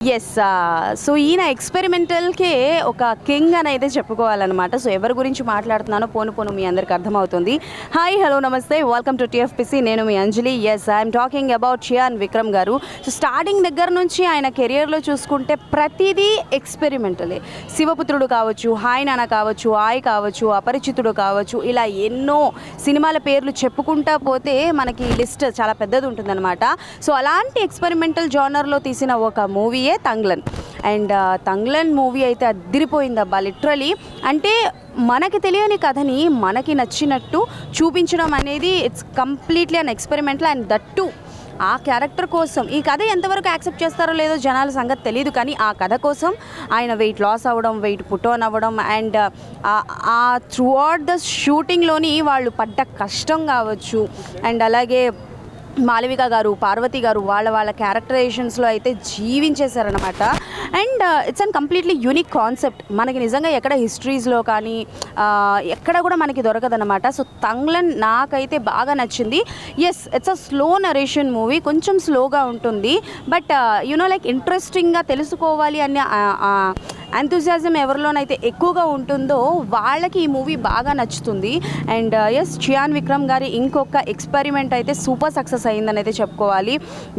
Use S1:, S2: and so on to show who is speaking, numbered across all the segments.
S1: Yes. So ఈయన ఎక్స్పెరిమెంటల్కే ఒక king అని అయితే చెప్పుకోవాలన్నమాట. సో ఎవరి గురించి మాట్లాడుతున్నానో పోను పోను మీ అందరికి అర్థమవుతుంది. Hi, hello, namaste, welcome to TFPC. నేను మీ Anjali. Yes, I'm talking about Chiyaan Vikram garu. So starting దగ్గర నుంచి ఆయన కెరియర్లో చూసుకుంటే ప్రతిదీ ఎక్స్పెరిమెంటలే. శివపుత్రుడు కావచ్చు, హాయ్ నాన్న కావచ్చు, ఆయ్ కావచ్చు, అపరిచితుడు కావచ్చు, ఇలా ఎన్నో సినిమాల పేర్లు చెప్పుకుంటా పోతే మనకి లిస్ట్ చాలా పెద్దది ఉంటుందన్నమాట. సో అలాంటి ఎక్స్పెరిమెంటల్ జానర్లో తీసిన ఒక మూవీ తంగ్లన్. అండ్ తంగ్లన్ మూవీ అయితే అదిరిపోయిందబ్బా లిటరలీ. అంటే మనకి తెలియని కథని మనకి నచ్చినట్టు చూపించడం అనేది it's completely an experimental. And that ఆ క్యారెక్టర్ కోసం ఈ కథ ఎంతవరకు యాక్సెప్ట్ చేస్తారో లేదో జనాల సంగతి తెలియదు, కానీ ఆ కథ కోసం ఆయన వెయిట్ లాస్ అవ్వడం, వెయిట్ పుట్ ఆన్ అవ్వడం, అండ్ ఆ త్రూ అవుట్ ద షూటింగ్లోని వాళ్ళు పడ్డ కష్టం కావచ్చు, అండ్ అలాగే మాలవిక గారు, పార్వతి గారు వాళ్ళ క్యారెక్టరైజేషన్స్లో అయితే జీవించేశారనమాట. And it's an completely unique concept. మనకి నిజంగా ఎక్కడ హిస్టరీస్లో కానీ ఎక్కడ కూడా మనకి దొరకదనమాట. సో తంగ్లన్ నాకైతే బాగా నచ్చింది. Yes, it's a slow narration movie, కొంచెం స్లోగా ఉంటుంది, బట్ యునో లైక్ ఇంట్రెస్టింగ్గా తెలుసుకోవాలి అనే ఎంతూజియాజం ఎవరిలోనైతే ఎక్కువగా ఉంటుందో వాళ్ళకి ఈ మూవీ బాగా నచ్చుతుంది. అండ్ ఎస్, చియాన్ విక్రమ్ గారి ఇంకొక ఎక్స్పెరిమెంట్ అయితే సూపర్ సక్సెస్ అయిందని అయితే చెప్పుకోవాలి.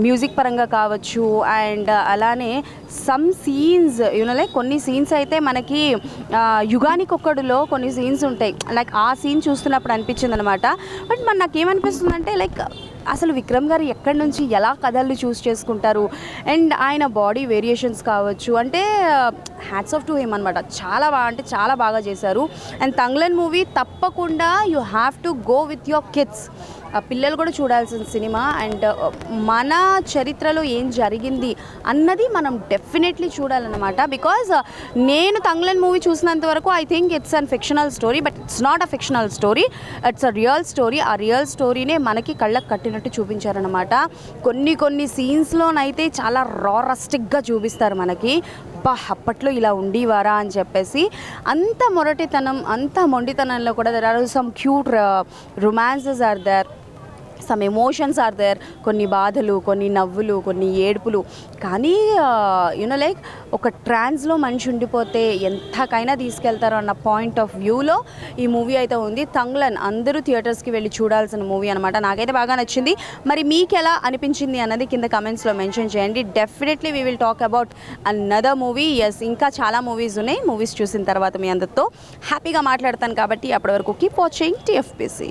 S1: మ్యూజిక్ పరంగా కావచ్చు, అండ్ అలానే సమ్ సీన్స్ యూనో లైక్ కొన్ని సీన్స్ అయితే మనకి యుగానికొక్కడులో కొన్ని సీన్స్ ఉంటాయి, లైక్ ఆ సీన్ చూస్తున్నప్పుడు అనిపించింది అనమాట. బట్ మరి నాకేమనిపిస్తుందంటే లైక్ అసలు విక్రమ్ గారు ఎక్కడి నుంచి ఎలా కథల్ని చూస్ చేసుకుంటారు, అండ్ ఆయన బాడీ వేరియేషన్స్ కావచ్చు, అంటే హ్యాట్స్ ఆఫ్ టు హిమ్ అనమాట. చాలా బాగా, అంటే చాలా బాగా చేశారు. అండ్ తంగ్లన్ మూవీ తప్పకుండా you have to go with your kids. పిల్లలు కూడా చూడాల్సిన సినిమా. అండ్ మన చరిత్రలో ఏం జరిగింది అన్నది మనం డెఫినెట్లీ చూడాలన్నమాట. బికాజ్ నేను తంగ్లన్ మూవీ చూసినంత వరకు I think it's an fictional story, but it's not a fictional story, it's a real story. ఆ రియల్ స్టోరీనే మనకి కళ్ళకు కట్టినట్టు చూపించారనమాట. కొన్ని సీన్స్లోనైతే చాలా రారస్టిక్గా చూపిస్తారు మనకి. అప్పట్లో ఇలా ఉండేవారా అని చెప్పేసి. అంత మొరటితనం, అంత మొండితనంలో కూడా there are some cute romances are there, some emotions are there. కొన్ని బాధలు, కొన్ని నవ్వులు, కొన్ని ఏడుపులు. కానీ యూనో లైక్ ఒక ట్రాన్స్లో మనిషి ఉండిపోతే ఎంతకైనా తీసుకెళ్తారు అన్న పాయింట్ ఆఫ్ వ్యూలో ఈ మూవీ అయితే ఉంది. తంగ్లన్ అందరూ థియేటర్స్కి వెళ్ళి చూడాల్సిన మూవీ అనమాట. నాకైతే బాగా నచ్చింది. మరి మీకు ఎలా అనిపించింది అన్నది కింద కమెంట్స్లో మెన్షన్ చేయండి. Definitely we will talk about another movie. Yes, ఇంకా చాలా మూవీస్ ఉన్నాయి. మూవీస్ చూసిన తర్వాత మీ అందరితో హ్యాపీగా మాట్లాడతాను కాబట్టి అప్పటి వరకు కీప్ వాచింగ్ టీఎఫ్పిసి.